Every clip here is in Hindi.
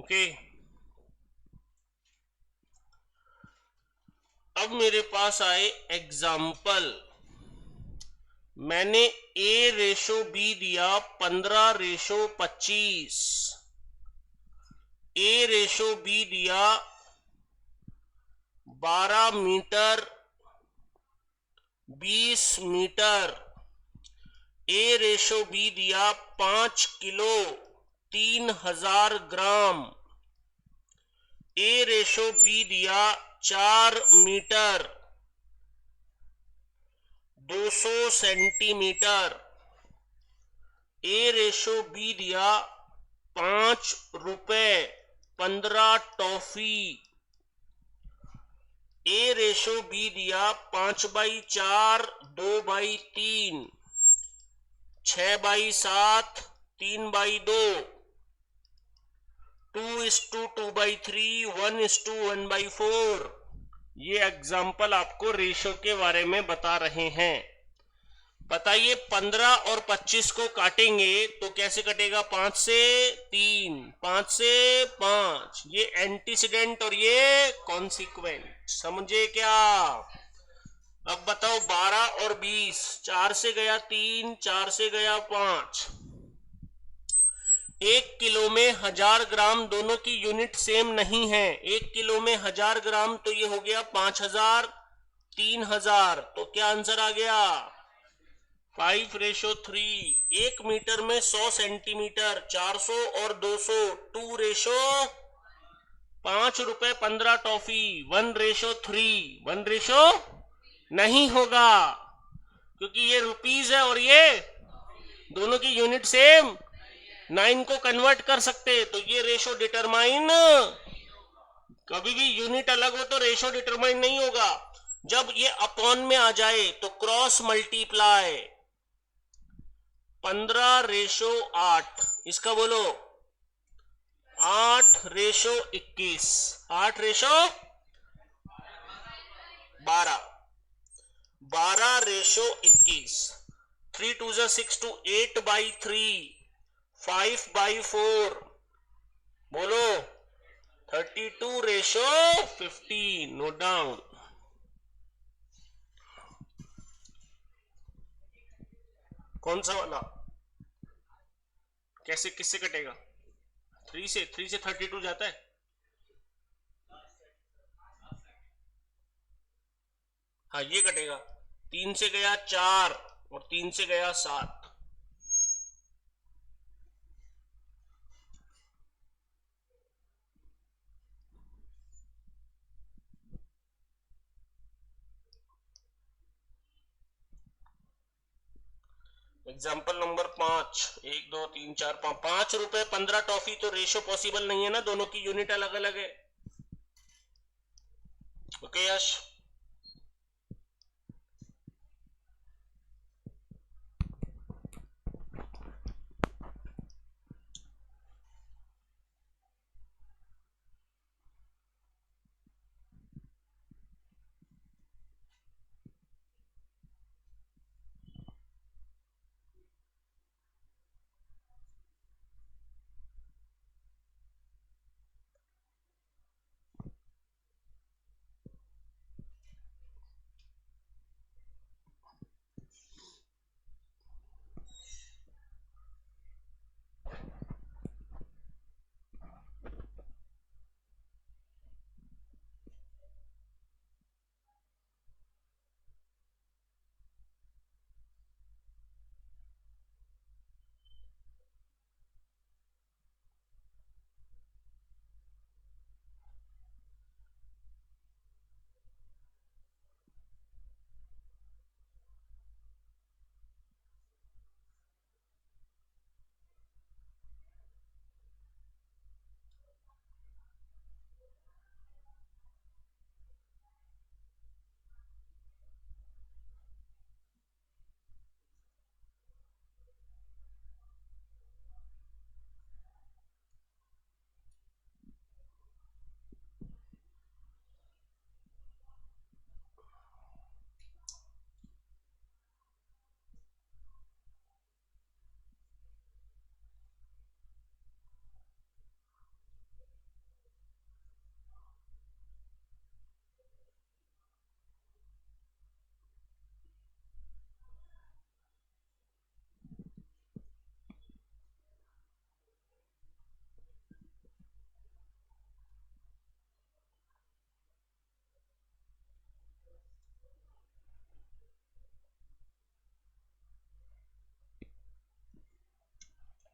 ओके। अब मेरे पास आए एग्जाम्पल। मैंने ए रेशो बी दिया 15:25, ए रेशो बी दिया 12 मीटर 20 मीटर, ए रेशो बी दिया 5 किलो 3000 ग्राम, ए रेशो बी दिया 4 मीटर 200 सेंटीमीटर, ए रेशो बी दिया 5 रुपए 15 टॉफी, ए रेशो बी दिया 5/4 2/3 6/7 3/2 2:2/3 1:1/4। ये एग्जाम्पल आपको रेशो के बारे में बता रहे हैं। बताइए 15 और 25 को काटेंगे तो कैसे कटेगा? 5 से 3, 5 से 5, ये एंटीसीडेंट और ये कॉन्सिक्वेंट, समझे क्या? अब बताओ 12 और 20, 4 से गया 3, 4 से गया 5, 1 किलो में 1000 ग्राम, दोनों की यूनिट सेम नहीं है। 1 किलो में 1000 ग्राम तो ये हो गया 5000 3000, तो क्या आंसर आ गया? 5:3। 1 मीटर में 100 सेंटीमीटर, 400 और 200, 2:, 5 रुपए 15 टॉफी, 1:3। 1 नहीं होगा क्योंकि ये रुपीज है और ये दोनों की यूनिट सेम 9 को कन्वर्ट कर सकते, तो ये रेशो डिटरमाइन, कभी भी यूनिट अलग हो तो रेशो डिटरमाइन नहीं होगा। जब ये अपॉन में आ जाए तो क्रॉस मल्टीप्लाई, 15:8, इसका बोलो 8:21, 8:12, 12:21, 3 2 6 to 8/3, 5/4, बोलो 32:15। Note down. कौन सा वाला? कैसे, किससे कटेगा? 3 से 32 जाता है। हाँ ये कटेगा। 3 से गया 4 और 3 से गया 7। एग्जाम्पल नंबर 5, 1 2 3 4 5, 5 रुपए 15 टॉफी, तो रेशो पॉसिबल नहीं है ना, दोनों की यूनिट अलग अलग है। ओके यश।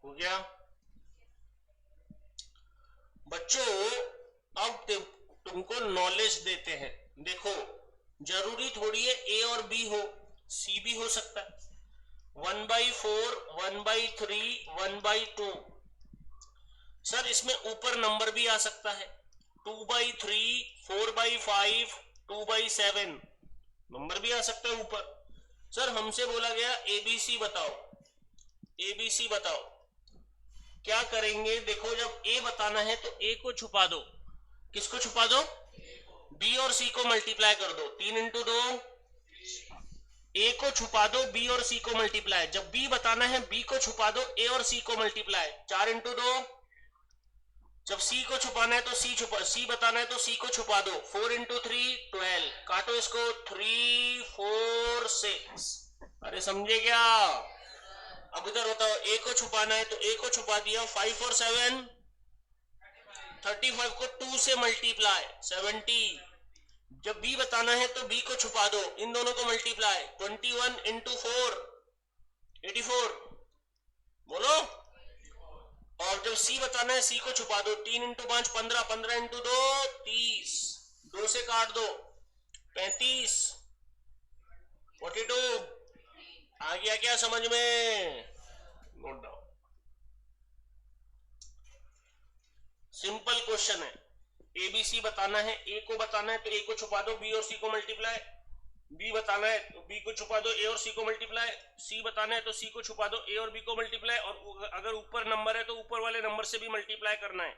हो गया बच्चों। अब तुमको नॉलेज देते हैं। देखो जरूरी थोड़ी है ए और बी हो, सी भी हो सकता है। 1/4, 1/3, 1/2। सर इसमें ऊपर नंबर भी आ सकता है, 2/3, 4/5, 2/7 नंबर भी आ सकता है ऊपर। सर हमसे बोला गया एबीसी बताओ, एबीसी बताओ। क्या करेंगे, देखो जब ए बताना है तो ए को छुपा दो। किसको छुपा दो? बी और सी को मल्टीप्लाई कर दो, 3 × 2। ए को छुपा दो, बी और सी को मल्टीप्लाई। जब बी बताना है बी को छुपा दो, ए और सी को मल्टीप्लाई, 4 × 2। जब सी को छुपाना है तो सी बताना है तो सी को छुपा दो, 4 × 3 12। काटो इसको, 3 4 6। अरे समझे क्या? अब इधर बताओ, ए को छुपाना है तो ए को छुपा दिया, 5 और 7 35 को 2 से मल्टीप्लाई, 70। जब बी बताना है तो बी को छुपा दो, इन दोनों को मल्टीप्लाई, 21 × 4 84। बोलो। और जब सी बताना है सी को छुपा दो, 3 × 5 15, 15 × 2 30। 2 से काट दो, 35 42। आ गया क्या समझ में? Note down. सिंपल क्वेश्चन है। एबीसी बताना है, ए को बताना है तो ए को छुपा दो, बी और सी को मल्टीप्लाई। बी बताना है तो बी को छुपा दो, ए और सी को मल्टीप्लाई। सी बताना है तो सी को छुपा दो, ए और बी को मल्टीप्लाई। और अगर ऊपर नंबर है तो ऊपर वाले नंबर से भी मल्टीप्लाई करना है।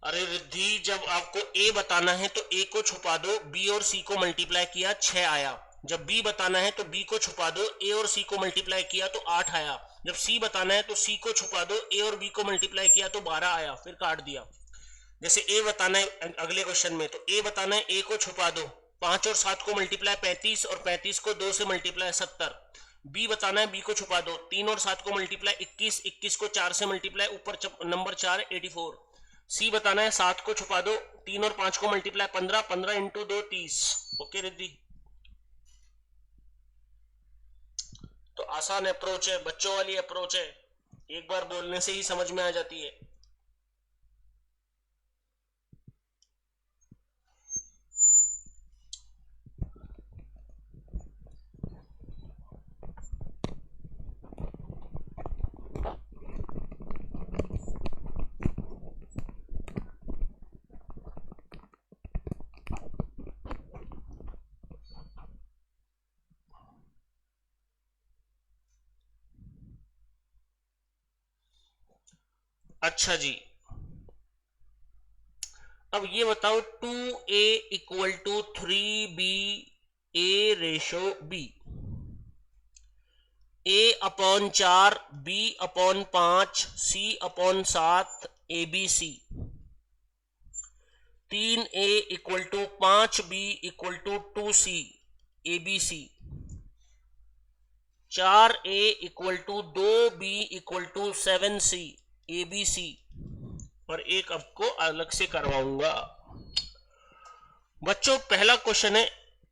अरे रिद्धि, जब आपको ए बताना है तो ए को छुपा दो, बी और सी को मल्टीप्लाई किया 6 आया। जब बी बताना है तो बी को छुपा दो, ए और सी को मल्टीप्लाई किया तो 8 आया। जब सी बताना है तो सी को छुपा दो, ए और बी को मल्टीप्लाई किया तो 12 आया, फिर काट दिया। जैसे ए बताना है अगले क्वेश्चन में, तो ए बताना है, ए को छुपा दो, 5 और 7 को मल्टीप्लाई 35 और 35 को 2 से मल्टीप्लाई 70। बी बताना है, बी को छुपा दो, 3 और 7 को मल्टीप्लाई 21, 21 को 4 से मल्टीप्लाई, ऊपर नंबर 4 84। सी बताना है, 7 को छुपा दो, 3 और 5 को मल्टीप्लाई 15, 15 × 2 30। ओके रिद्धि, तो आसान अप्रोच है, बच्चों वाली अप्रोच है, एक बार बोलने से ही समझ में आ जाती है। अच्छा जी, अब ये बताओ 2a = 3b a/b, a/4, b/5, c/7 abc। 3a = 5b = 2c abc। 4a = 2b = 7c abc। और एक आपको अलग से करवाऊंगा। बच्चों पहला क्वेश्चन है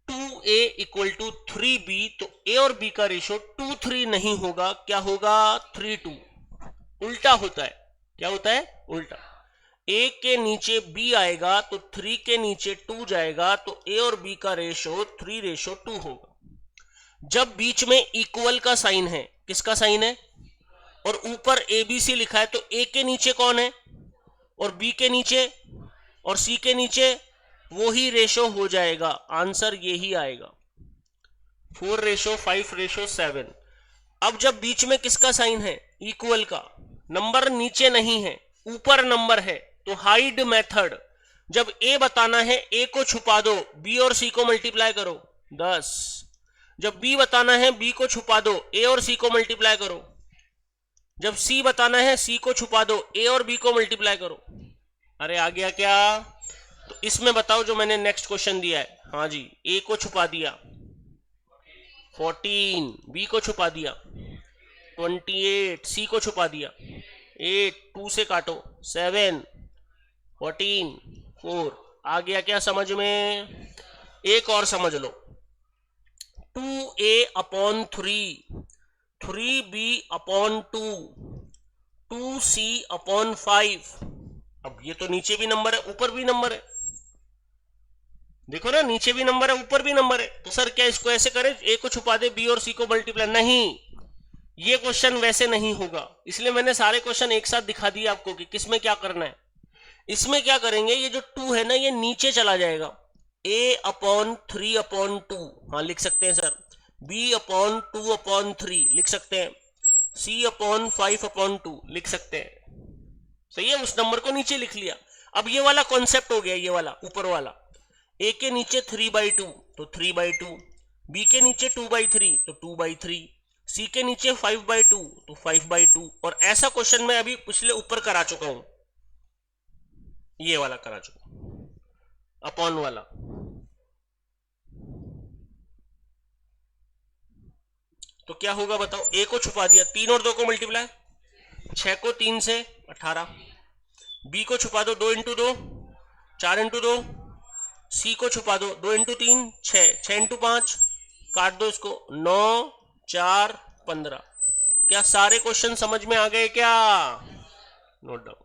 2a = 3b, तो a और b का रेशो 2:3 नहीं होगा, क्या होगा? 3:2। उल्टा होता है। क्या होता है? उल्टा। a के नीचे b आएगा तो 3 के नीचे 2 जाएगा, तो a और b का रेशो 3:2 होगा। जब बीच में इक्वल का साइन है, किसका साइन है, और ऊपर ABC लिखा है, तो A के नीचे कौन है और B के नीचे और C के नीचे, वो ही रेशो हो जाएगा। आंसर यही आएगा 4:5:7। अब जब बीच में किसका साइन है, इक्वल का, नंबर नीचे नहीं है ऊपर नंबर है, तो हाइड मेथड, जब A बताना है A को छुपा दो, B और C को मल्टीप्लाई करो 10। जब B बताना है B को छुपा दो, A और C को मल्टीप्लाई करो। जब C बताना है C को छुपा दो, A और B को मल्टीप्लाई करो। अरे आ गया क्या? तो इसमें बताओ जो मैंने नेक्स्ट क्वेश्चन दिया है। हाँ जी, A को छुपा दिया 14, B को छुपा दिया 28, C को छुपा दिया 8, 2 से काटो 7, 14, 4। आ गया क्या समझ में? एक और समझ लो, 2A/3, 3B/2, 2C/5। अब ये तो नीचे भी नंबर है ऊपर भी नंबर है, देखो ना, नीचे भी नंबर है ऊपर भी नंबर है। तो सर क्या इसको ऐसे करें, A को छुपा दे B और C को मल्टीप्लाई? नहीं, ये क्वेश्चन वैसे नहीं होगा, इसलिए मैंने सारे क्वेश्चन एक साथ दिखा दिए आपको कि किसमें क्या करना है। इसमें क्या करेंगे, ये जो 2 है ना, ये नीचे चला जाएगा, A/3/2, हाँ लिख सकते हैं सर, B/2/3 लिख सकते हैं, C/5/2 लिख सकते हैं। सही है, उस नंबर को नीचे लिख लिया। अब ये वाला कॉन्सेप्ट हो गया, ये वाला ऊपर वाला, A के नीचे 3/2 तो 3/2, B के नीचे 2/3 तो 2/3, C के नीचे 5/2 तो 5/2। और ऐसा क्वेश्चन मैं अभी पिछले ऊपर करा चुका हूं, ये वाला करा चुका अपॉन वाला। तो क्या होगा बताओ, A को छुपा दिया, 3 और 2 को मल्टीप्लाई, 6 को 3 से 18, B को छुपा दो 2 × 2, 4 × 2, C को छुपा दो 2 × 3 6, 6 × 5, काट दो इसको, 9, 4, 15। क्या सारे क्वेश्चन समझ में आ गए क्या? Note down.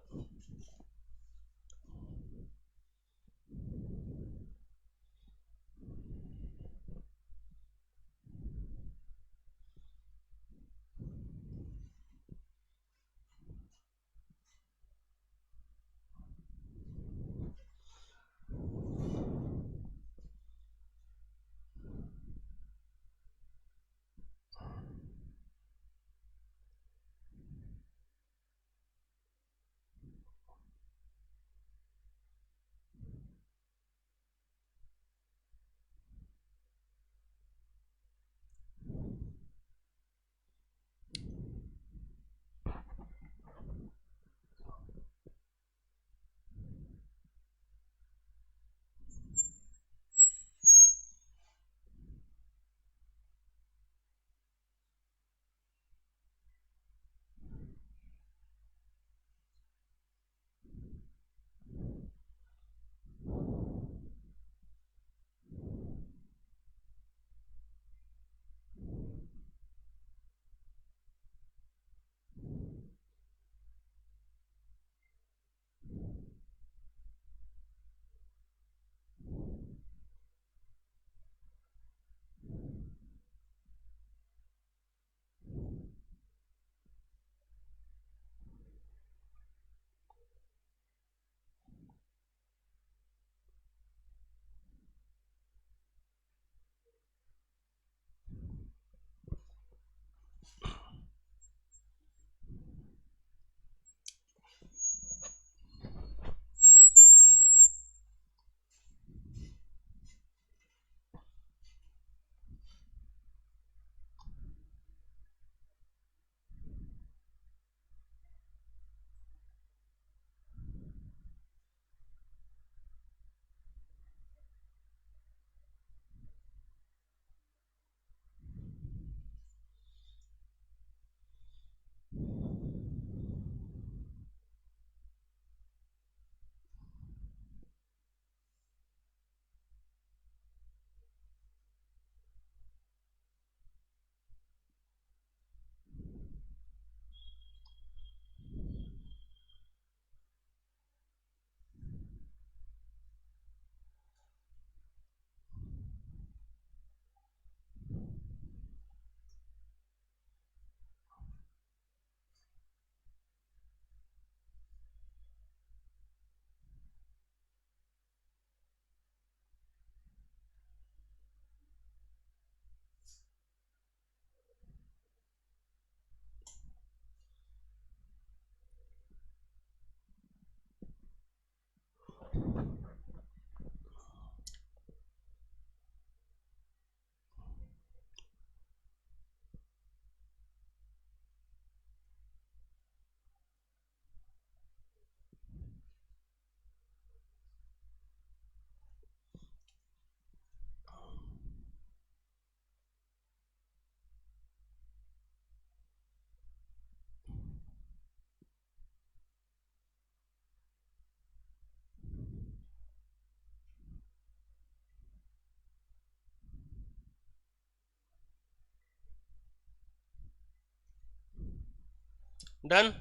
डन।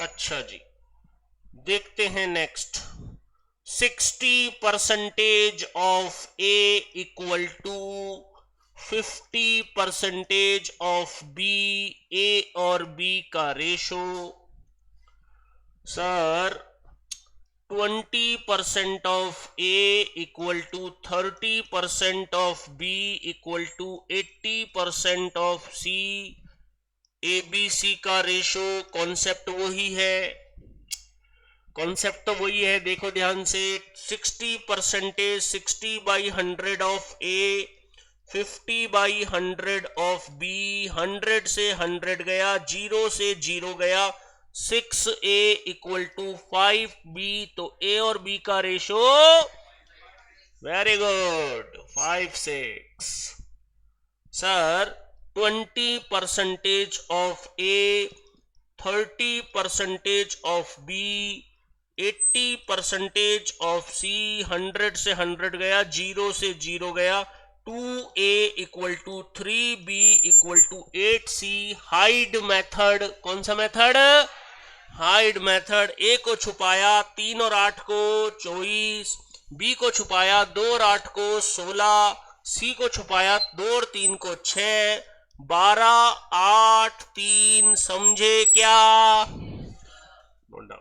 अच्छा जी, देखते हैं next. 60% of A equal to 50% of B. A और बी का ratio sir 20% of A equal to 30% of B equal to 80% of C. A B C का रेशो कॉन्सेप्ट वही है, कॉन्सेप्ट तो वही है। देखो ध्यान से, 60% 60/100 ऑफ ए, 50/100 ऑफ बी। 100 से 100 गया, 0 से 0 गया, 6a इक्वल टू 5b। तो ए और बी का ratio very good 5:6। Sir 20% of A, 30% of B, 80% of C. 100 से 100 गया, 0 से 0 गया, 2a equal to 3b equal to 8c। Hide method, कौन सा मेथड? Hide method. ए को छुपाया 3 और 8 को 24, बी को छुपाया 2 और 8 को 16, सी को छुपाया 2 और 3 को 6, 12, 8, 3। समझे क्या? Note down.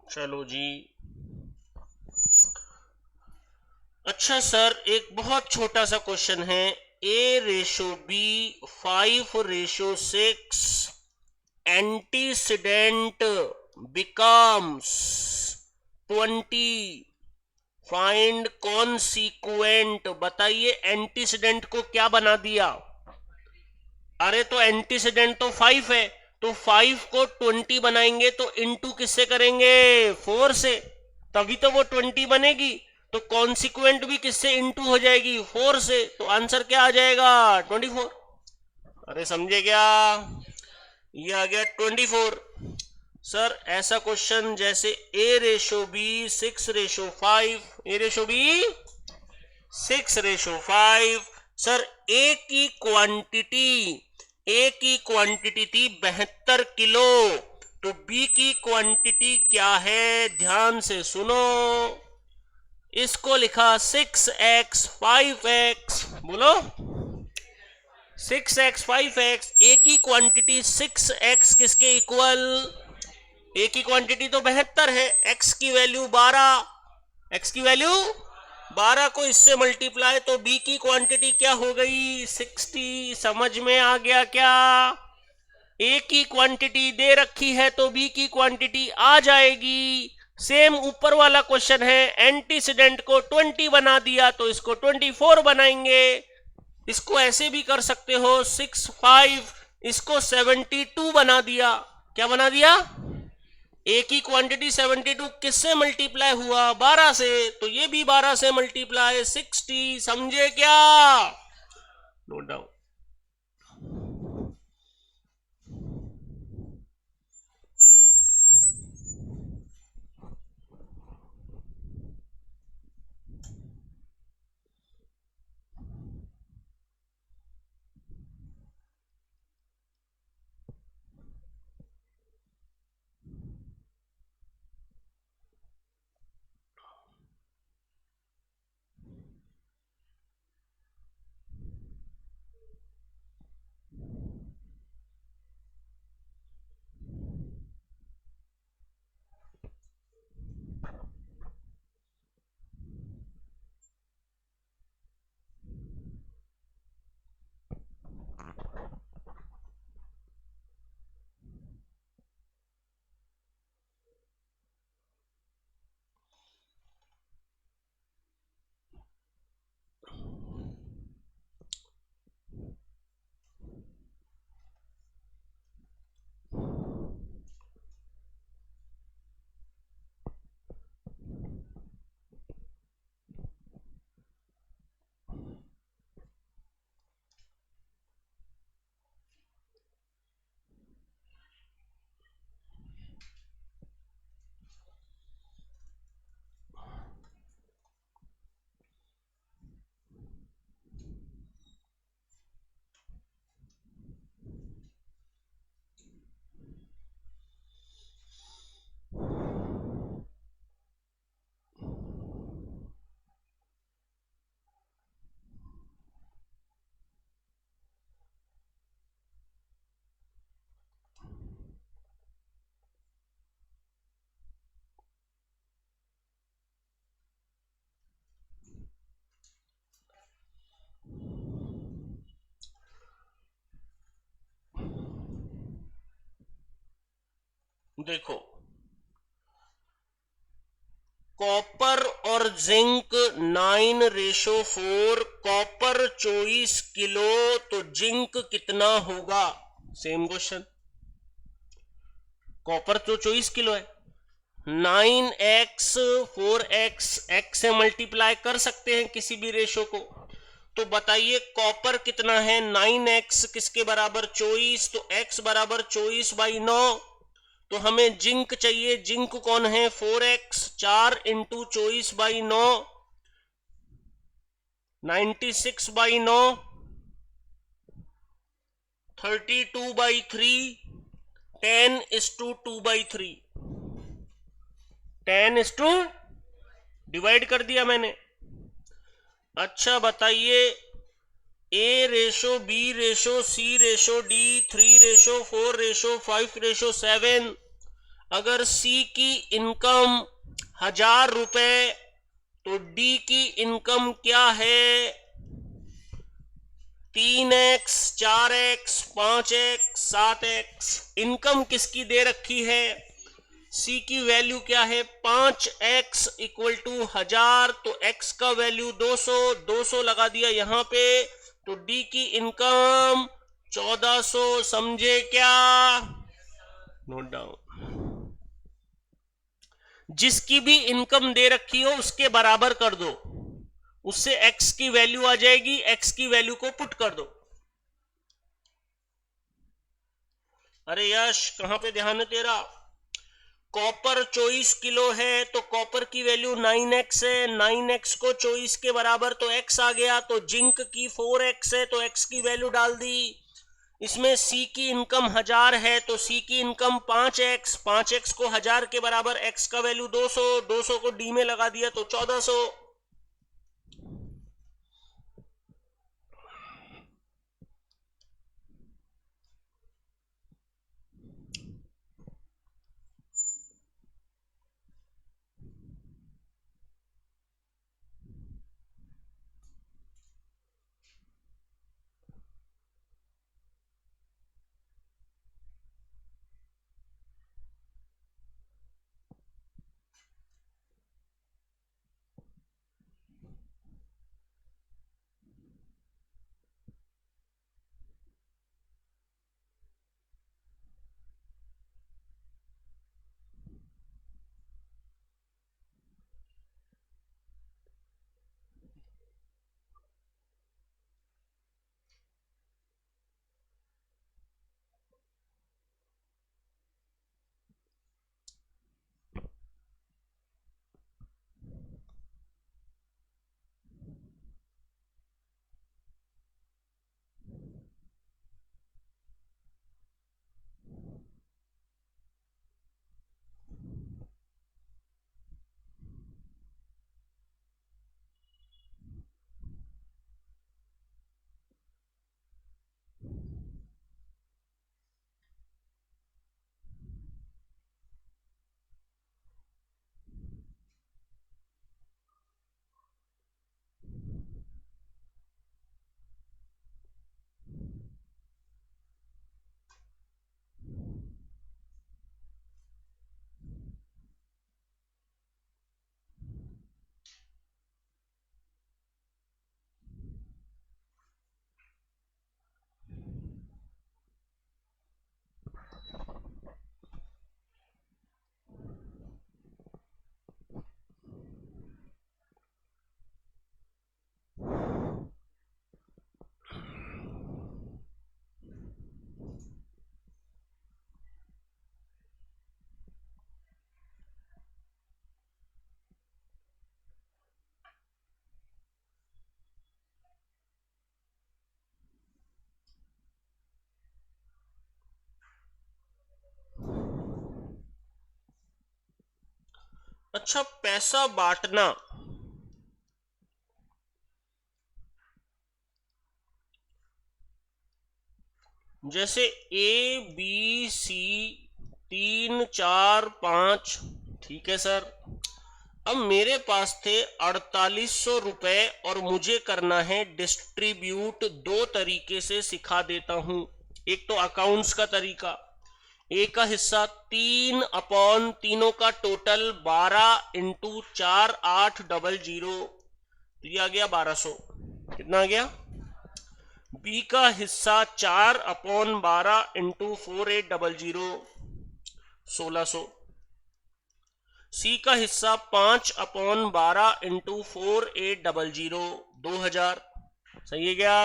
चलो जी। अच्छा सर, एक बहुत छोटा सा क्वेश्चन है। A ratio B 5:6, antecedent becomes 20, find consequent. बताइए एंटीसीडेंट को क्या बना दिया? अरे तो एंटीसीडेंट तो 5 है, तो 5 को 20 बनाएंगे तो इनटू किससे करेंगे? 4 से, तभी तो वो 20 बनेगी। तो कॉन्सिक्वेंट भी किससे इनटू हो जाएगी? 4 से। तो आंसर क्या आ जाएगा? 24। अरे समझे क्या? ये आ गया 24। सर ऐसा क्वेश्चन जैसे ए रेशो बी 6:5, ए रेशो बी 6:5। सर ए की क्वांटिटी थी 72 किलो, तो बी की क्वांटिटी क्या है? ध्यान से सुनो, इसको लिखा 6x 5x। बोलो 6x 5x। ए की क्वांटिटी 6x किसके इक्वल? ए की क्वांटिटी तो 72 है, एक्स की वैल्यू 12, एक्स की वैल्यू 12 को इससे मल्टीप्लाई, तो बी की क्वांटिटी क्या हो गई 60। समझ में आ गया क्या? ए की क्वांटिटी दे रखी है तो बी की क्वांटिटी आ जाएगी। सेम ऊपर वाला क्वेश्चन है, एंटीसीडेंट को 20 बना दिया तो इसको 24 बनाएंगे। इसको ऐसे भी कर सकते हो 65, इसको 72 बना दिया। क्या बना दिया? ए की क्वांटिटी 72 किससे मल्टीप्लाई हुआ? 12 से, तो ये भी 12 से मल्टीप्लाई 60। समझे क्या? Note down. देखो, कॉपर और जिंक 9:4, कॉपर 24 किलो तो जिंक कितना होगा? Same question. कॉपर तो 24 किलो है, 9x 4x, x से मल्टीप्लाई कर सकते हैं किसी भी रेशो को। तो बताइए कॉपर कितना है? 9x किसके बराबर? 24, तो x बराबर 24/9। तो हमें जिंक चाहिए, जिंक कौन है? 4x, 4 इंटू 24/9, 96/9, 32/3, 10:2/3, 10 डिवाइड कर दिया मैंने। अच्छा बताइए, ए रेशो, बी रेशो, सी रेशो डी, 3:4:5:7। अगर सी की इनकम 1000 रुपए तो डी की इनकम क्या है? 3x, 4x, 5x, 7x। Income किसकी दे रखी है? सी की वैल्यू क्या है? 5x = 1000, तो x का वैल्यू 200, 200 लगा दिया यहां पे, तो डी की इनकम 1400। समझे क्या? Note down. जिसकी भी इनकम दे रखी हो उसके बराबर कर दो, उससे x की वैल्यू आ जाएगी, x की वैल्यू को पुट कर दो। अरे यश, कहां पे ध्यान है तेरा? कॉपर 24 किलो है तो कॉपर की वैल्यू 9x है, 9x को 24 के बराबर तो x आ गया, तो जिंक की 4x है तो x की वैल्यू डाल दी। इसमें C की इनकम 1000 है तो C की इनकम 5x, 5x को 1000 के बराबर, x का वैल्यू 200, 200 को D में लगा दिया तो 1400। अच्छा, पैसा बांटना, जैसे ए बी सी 3 4 5, ठीक है सर। अब मेरे पास थे 4800 रुपए और मुझे करना है डिस्ट्रीब्यूट। दो तरीके से सिखा देता हूं। एक तो अकाउंट्स का तरीका, ए का हिस्सा 3 अपॉन तीनों का टोटल 12 इंटू 4800, तो ये आ गया 1200। कितना आ गया? बी का हिस्सा 4 अपॉन 12 इंटू 4800, 1600। सी का हिस्सा 5 अपॉन 12 इंटू 4800, 2000। सही है क्या?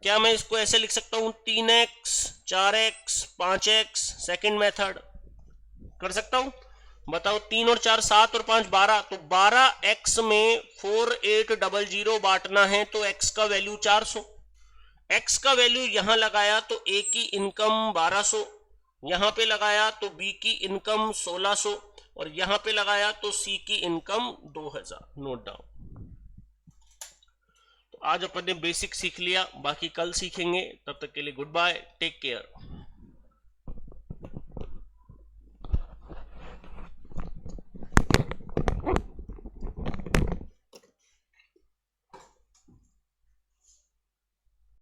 क्या मैं इसको ऐसे लिख सकता हूं 3x 4x 5x, second method कर सकता हूं? बताओ, 3 और 4 7 और 5 12, तो 12x में 4800 बांटना है, तो x का वैल्यू 400। x का वैल्यू यहां लगाया तो a की इनकम 1200, यहां पे लगाया तो b की इनकम 1600, और यहां पे लगाया तो c की इनकम 2000। Note down. तो आज अपन ने बेसिक सीख लिया, बाकी कल सीखेंगे। तब तक के लिए गुड बाय, टेक केयर।